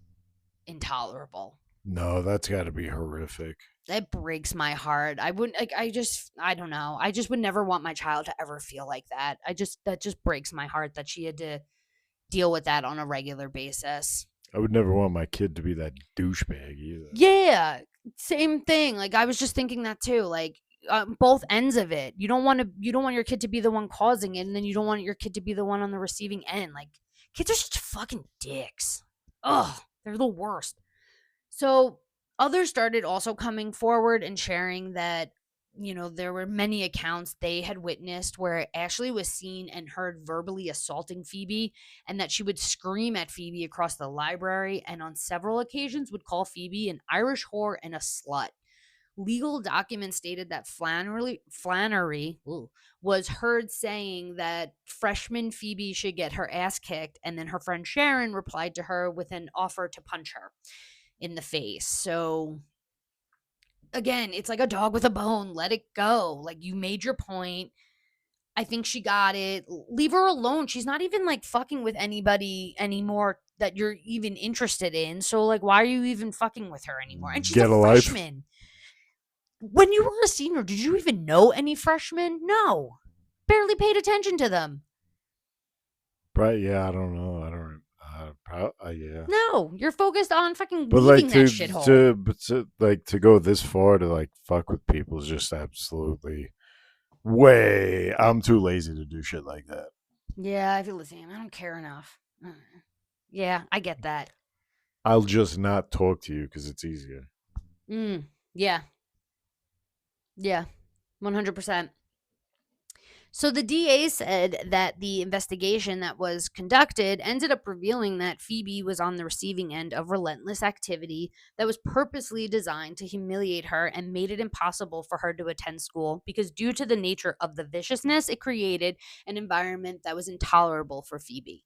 intolerable.
No, that's got to be horrific.
That breaks my heart. I wouldn't like I don't know. I just would never want my child to ever feel like that. That just breaks my heart that she had to deal with that on a regular basis.
I would never want my kid to be that douchebag either.
Yeah, same thing. Like I was just thinking that too. Like both ends of it. You don't want your kid to be the one causing it, and then you don't want your kid to be the one on the receiving end. Like kids are such fucking dicks. Ugh, they're the worst. So others started also coming forward and sharing that, there were many accounts they had witnessed where Ashley was seen and heard verbally assaulting Phoebe, and that she would scream at Phoebe across the library, and on several occasions would call Phoebe an Irish whore and a slut. Legal documents stated that Flannery was heard saying that freshman Phoebe should get her ass kicked, and then her friend Sharon replied to her with an offer to punch her in the face. So again, it's like a dog with a bone. Let it go. Like you made your point. I think she got it. Leave her alone. She's not even like fucking with anybody anymore that you're even interested in. So like why are you even fucking with her anymore? And she's
Get
a
a life.
freshman. When you were a senior, did you even know any freshmen? No. Barely paid attention to them.
Right? Yeah, I don't know. I don't. Yeah.
No, you're focused on fucking
But
leaving
like
that shithole.
to go this far to like fuck with people is just absolutely way. I'm too lazy to do shit like that.
Yeah, I feel the same. I don't care enough. Yeah, I get that.
I'll just not talk to you because it's easier.
Yeah. Yeah. 100%. So the DA said that the investigation that was conducted ended up revealing that Phoebe was on the receiving end of relentless activity that was purposely designed to humiliate her and made it impossible for her to attend school because due to the nature of the viciousness, it created an environment that was intolerable for Phoebe.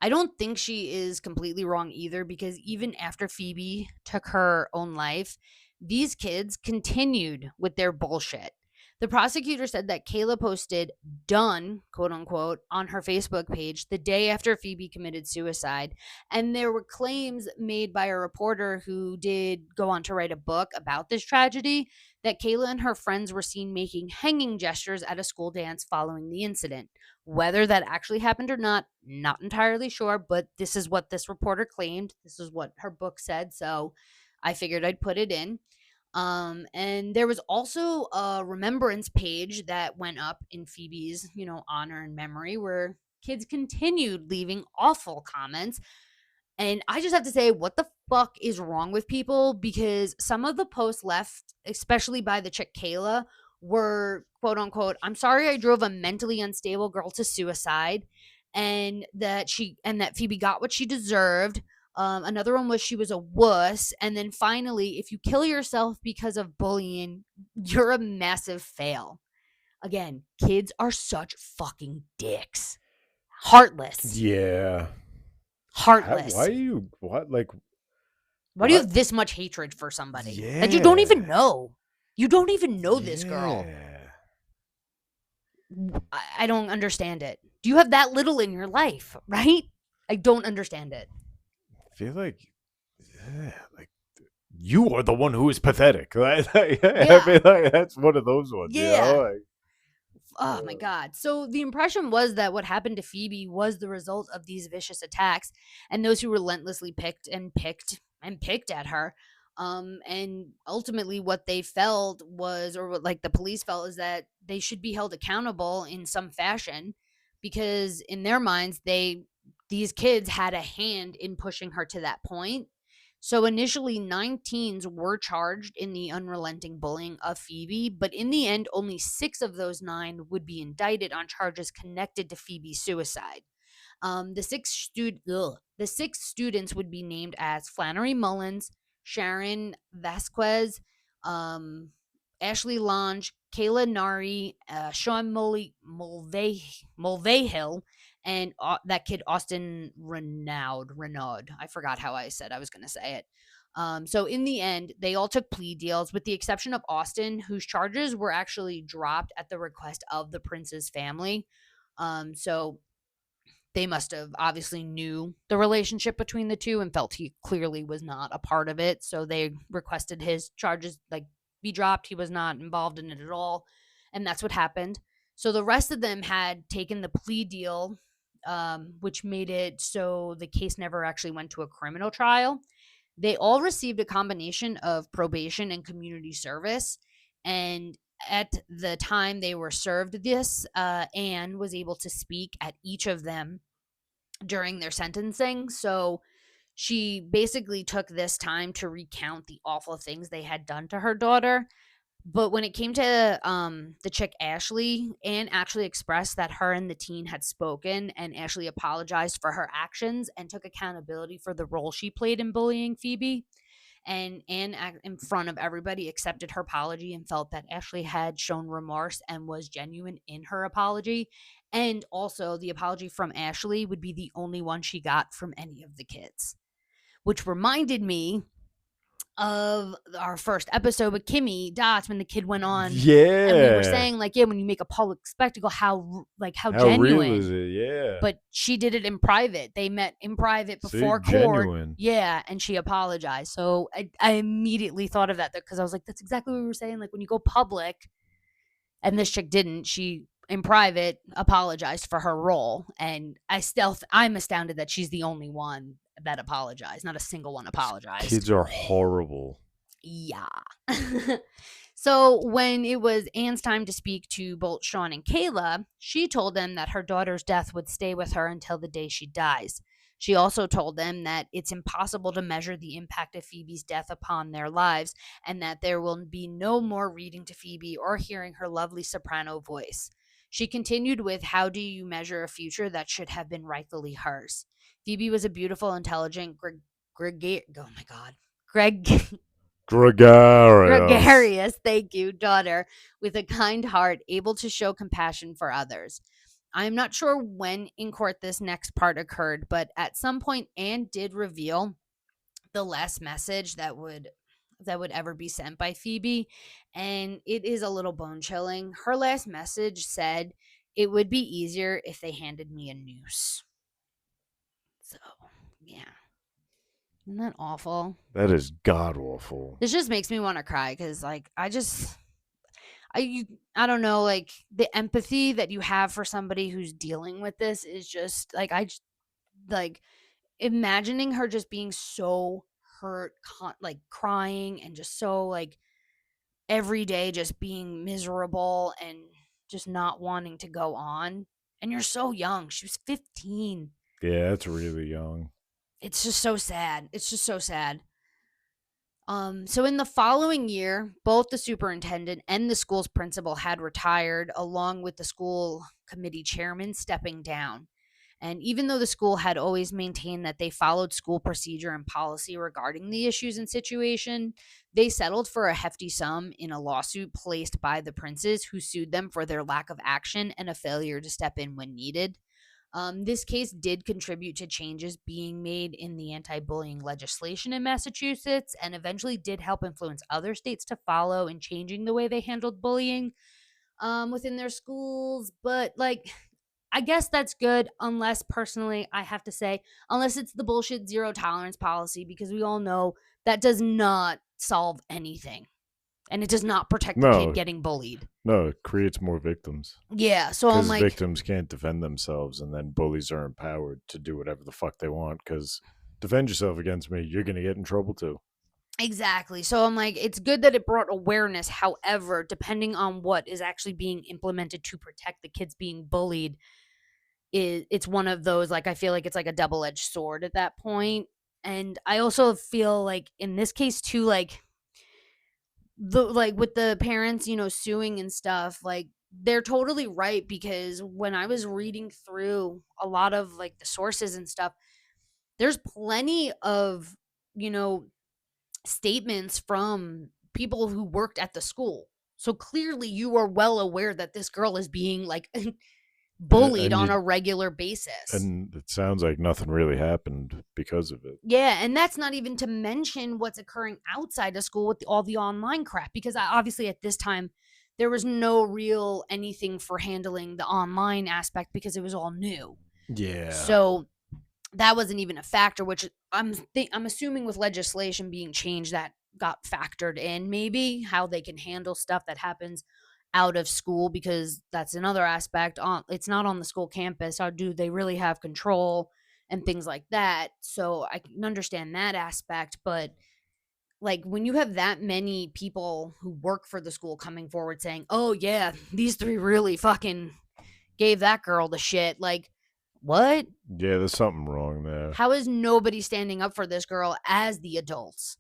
I don't think she is completely wrong either because even after Phoebe took her own life, these kids continued with their bullshit. The prosecutor said that Kayla posted done, quote unquote, on her Facebook page the day after Phoebe committed suicide. And there were claims made by a reporter who did go on to write a book about this tragedy that Kayla and her friends were seen making hanging gestures at a school dance following the incident. Whether that actually happened or not entirely sure, but this is what this reporter claimed. This is what her book said. So I figured I'd put it in. And there was also a remembrance page that went up in Phoebe's, honor and memory where kids continued leaving awful comments. And I just have to say, what the fuck is wrong with people? Because some of the posts left, especially by the chick Kayla, were quote unquote, I'm sorry I drove a mentally unstable girl to suicide, and that Phoebe got what she deserved. Another one was she was a wuss. And then finally, if you kill yourself because of bullying, you're a massive fail. Again, kids are such fucking dicks. Heartless.
Yeah.
Heartless.
Why are you what like?
Why do you have this much hatred for somebody
Yeah.
that you don't even know? You don't even know this girl. I don't understand it. Do you have that little in your life, right? I don't understand it.
I feel like, like you are the one who is pathetic. I feel like that's one of those ones.
Yeah.
Like,
oh my God. So the impression was that what happened to Phoebe was the result of these vicious attacks and those who relentlessly picked at her. And ultimately what they felt was, or what like the police felt, is that they should be held accountable in some fashion because in their minds, these kids had a hand in pushing her to that point. So initially, 9 teens were charged in the unrelenting bullying of Phoebe, but in the end, only 6 of those 9 would be indicted on charges connected to Phoebe's suicide. The six students would be named as Flannery Mullins, Sharon Vasquez, Ashley Lange, Kayla Nari, Sean Mulvehill, and that kid Austin Renaud. I forgot how I said I was going to say it. So in the end, they all took plea deals with the exception of Austin, whose charges were actually dropped at the request of the Prince's family. So they must have obviously knew the relationship between the two and felt he clearly was not a part of it. So they requested his charges like be dropped. He was not involved in it at all. And that's what happened. So the rest of them had taken the plea deal, which made it so the case never actually went to a criminal trial. They all received a combination of probation and community service. And at the time they were served this, Anne was able to speak at each of them during their sentencing. So she basically took this time to recount the awful things they had done to her daughter. But when it came to the chick Ashley, Anne actually expressed that her and the teen had spoken, and Ashley apologized for her actions and took accountability for the role she played in bullying Phoebe. And Anne, in front of everybody, accepted her apology and felt that Ashley had shown remorse and was genuine in her apology. And also, the apology from Ashley would be the only one she got from any of the kids, which reminded me of our first episode with Kimmy Dots when the kid went on.
Yeah.
And we were saying, like, yeah, when you make a public spectacle, how genuine.
Real is it? Yeah.
But she did it in private. They met in private before court.
Genuine.
Yeah, and she apologized. So I immediately thought of that because I was like, that's exactly what we were saying. Like, when you go public, and this chick didn't, she in private apologized for her role. And I'm astounded that she's the only one that apologized. Not a single one apologized.
Kids are horrible.
Yeah. So when it was Anne's time to speak to both Sean and Kayla, she told them that her daughter's death would stay with her until the day she dies. She also told them that it's impossible to measure the impact of Phoebe's death upon their lives, and that there will be no more reading to Phoebe or hearing her lovely soprano voice. She continued with, how do you measure a future that should have been rightfully hers? Phoebe was a beautiful, intelligent, gregarious, thank you, daughter with a kind heart, able to show compassion for others. I'm not sure when in court this next part occurred, but at some point Anne did reveal the last message that would ever be sent by Phoebe, and it is a little bone chilling. Her last message said, it would be easier if they handed me a noose. So, yeah. Isn't that awful?
That is god awful.
This just makes me want to cry because, like, I don't know, like, the empathy that you have for somebody who's dealing with this is just, like, imagining her just being so hurt, like, crying and just so, like, every day just being miserable and just not wanting to go on. And you're so young. She was 15.
Yeah, that's really young.
It's just so sad. It's just so sad. So in the following year, both the superintendent and the school's principal had retired, along with the school committee chairman stepping down. And even though the school had always maintained that they followed school procedure and policy regarding the issues and situation, they settled for a hefty sum in a lawsuit placed by the Princes, who sued them for their lack of action and a failure to step in when needed. This case did contribute to changes being made in the anti-bullying legislation in Massachusetts, and eventually did help influence other states to follow in changing the way they handled bullying within their schools. But, like, I guess that's good, unless, personally, I have to say, unless it's the bullshit zero tolerance policy, because we all know that does not solve anything. And it does not protect the kid getting bullied.
No, it creates more victims.
Yeah, so I'm like,
victims can't defend themselves, and then bullies are empowered to do whatever the fuck they want, because defend yourself against me, you're going to get in trouble too.
Exactly. So I'm like, it's good that it brought awareness. However, depending on what is actually being implemented to protect the kids being bullied, it's one of those, like, I feel like it's like a double-edged sword at that point. And I also feel like in this case too, like, with the parents, suing and stuff, like, they're totally right, because when I was reading through a lot of, like, the sources and stuff, there's plenty of, statements from people who worked at the school. So clearly you are well aware that this girl is being, like, bullied on a regular basis.
And it sounds like nothing really happened because of it.
Yeah, and that's not even to mention what's occurring outside of school with all the online crap, because obviously at this time there was no real anything for handling the online aspect because it was all new.
Yeah.
So that wasn't even a factor, which I'm assuming with legislation being changed that got factored in, maybe how they can handle stuff that happens out of school, because that's another aspect. It's not on the school campus. How do they really have control and things like that? So I can understand that aspect, but like when you have that many people who work for the school coming forward saying, "Oh yeah, these three really fucking gave that girl the shit," like what?
Yeah, there's something wrong there.
How is nobody standing up for this girl as the adults?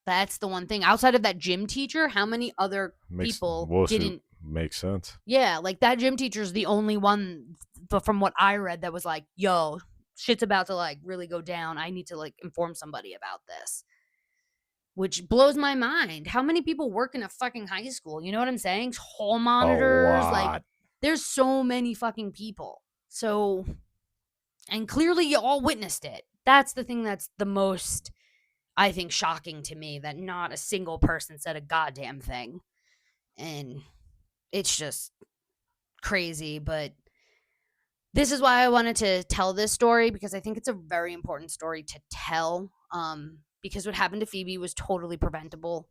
That's the one thing. Outside of that gym teacher, how many other people didn't?
Makes sense.
Yeah, like that gym teacher's the only one, but from what I read, that was like, yo, shit's about to like really go down. I need to like inform somebody about this. Which blows my mind. How many people work in a fucking high school? You know what I'm saying? Hall monitors. Like, there's so many fucking people. So, and clearly you all witnessed it. That's the thing that's the most, I think, shocking to me, that not a single person said a goddamn thing. And it's just crazy. But this is why I wanted to tell this story, because I think it's a very important story to tell. Because what happened to Phoebe was totally preventable.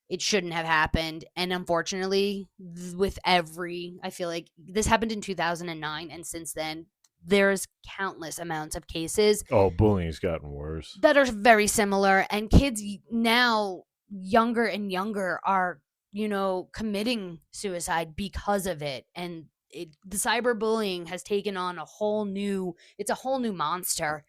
It shouldn't have happened. And unfortunately, I feel like this happened in 2009. And since then, there's countless amounts of cases.
Oh, bullying's gotten worse.
That are very similar. And kids now, younger and younger, are, committing suicide because of it. And the cyberbullying has taken on a whole new monster.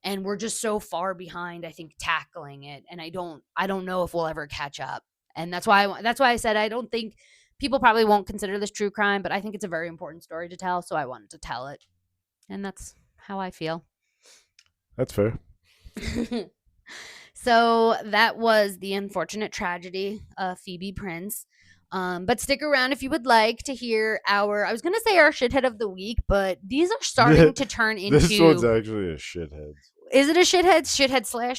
And we're just so far behind, I think, tackling it. And I don't know if we'll ever catch up. And that's why I said I don't think people probably won't consider this true crime, but I think it's a very important story to tell. So I wanted to tell it. And that's how I feel.
That's fair.
So that was the unfortunate tragedy of Phoebe Prince. But stick around if you would like to hear I was going to say our shithead of the week, but these are starting to turn into...
This one's actually a shithead.
Is it a shithead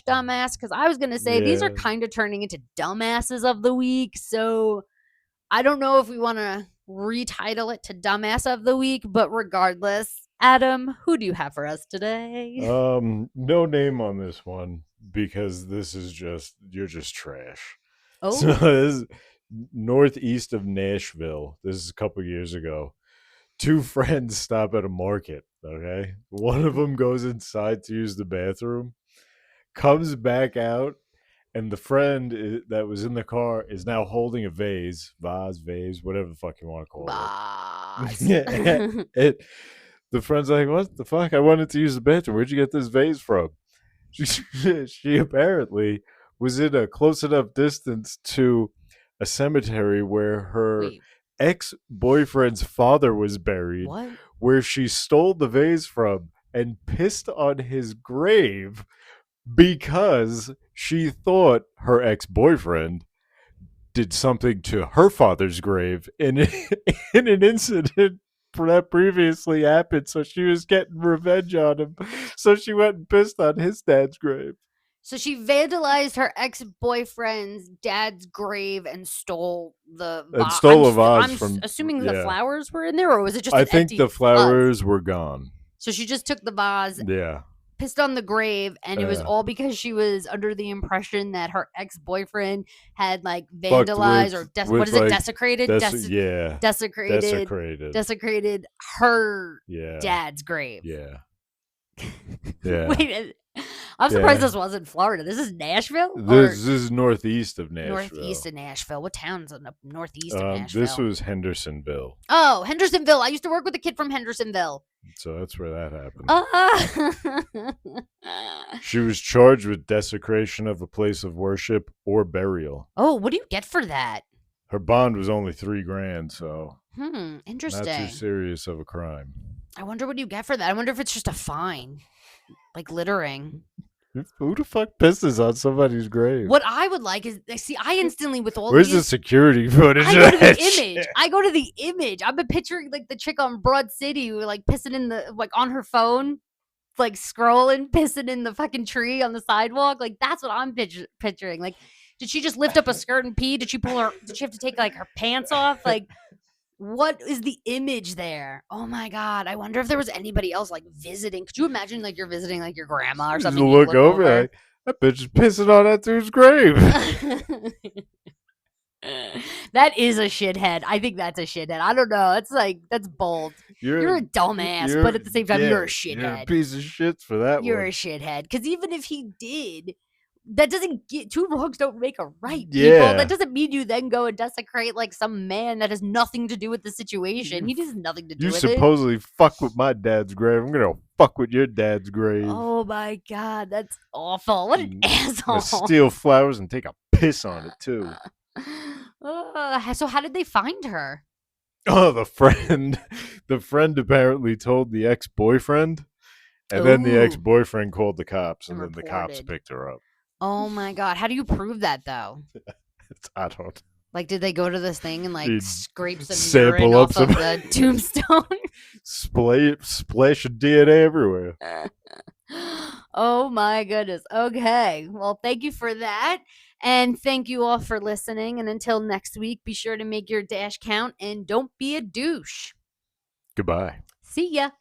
/ dumbass? Because I was going to say these are kind of turning into dumbasses of the week. So I don't know if we want to retitle it to dumbass of the week, but regardless, Adam, who do you have for us today?
No name on this one, because you're just trash.
Oh.
So this is northeast of Nashville. This is a couple years ago. Two friends stop at a market, okay? One of them goes inside to use the bathroom, comes back out, and the friend that was in the car is now holding a vase, whatever the fuck you want to call it. The friend's like, what the fuck? I wanted to use the bathroom. Where'd you get this vase from? She apparently was in a close enough distance to a cemetery where her ex-boyfriend's father was buried.
What?
Where she stole the vase from and pissed on his grave because she thought her ex-boyfriend did something to her father's grave in an incident that previously happened. So she was getting revenge on him. So she went and pissed on his dad's grave.
So she vandalized her ex-boyfriend's dad's grave and stole the vase.
Stole a vase
I'm assuming the flowers were in there, or was it just
I think the flowers were gone.
So she just took the vase,
yeah,
pissed on the grave, and it was all because she was under the impression that her ex-boyfriend had like vandalized desecrated? Desecrated her dad's grave.
Yeah.
Wait, I'm surprised this wasn't Florida. This is Nashville?
This is northeast of Nashville.
Northeast of Nashville. What town's in the northeast of Nashville?
This was Hendersonville.
Oh, Hendersonville. I used to work with a kid from Hendersonville.
So that's where that happened. She was charged with desecration of a place of worship or burial.
Oh, what do you get for that?
Her bond was only $3,000, so
interesting.
Not too serious of a crime.
I wonder what you get for that. I wonder if it's just a fine. Like littering.
Who the fuck pisses on somebody's grave?
What I would like is, see, I instantly with all
Where's the security footage?
I go to the image. I go to the image. I've been picturing like the chick on Broad City who like pissing in the, like on her phone, like scrolling, pissing in the fucking tree on the sidewalk. Like that's what I'm picturing. Like, did she just lift up a skirt and pee? Did she have to take like her pants off? Like, What is the image there? Oh my god! I wonder if there was anybody else like visiting. Could you imagine like you're visiting like your grandma or
Just
something? You
look over, like, that bitch is pissing on that dude's grave.
That is a shithead. I think that's a shithead. I don't know. It's like that's bold. You're a dumbass, but at the same time, you're a shithead.
You're a piece of shit for that
You're
one.
a shithead. Because even if he did, that doesn't get two wrongs don't make a right.
Yeah.
People. That doesn't mean you then go and desecrate like some man that has nothing to do with the situation. He has nothing to do
You
with it.
supposedly fuck with my dad's grave. I'm gonna fuck with your dad's grave.
Oh my god, that's awful. What an
I'm
asshole.
gonna steal flowers and take a piss on it too.
So how did they find her?
Oh, the friend apparently told the ex-boyfriend, and then the
Ooh.
ex-boyfriend called the cops, and
And
then the cops
reported.
picked her up.
Oh my god, how do you prove that though?
I don't
Like, did they go to this thing and like
You'd
scrape some
sample
urine
up
off of the tombstone?
splash of DNA everywhere.
Oh my goodness. Okay. Well, thank you for that. And thank you all for listening. And until next week, be sure to make your dash count and don't be a douche.
Goodbye.
See ya.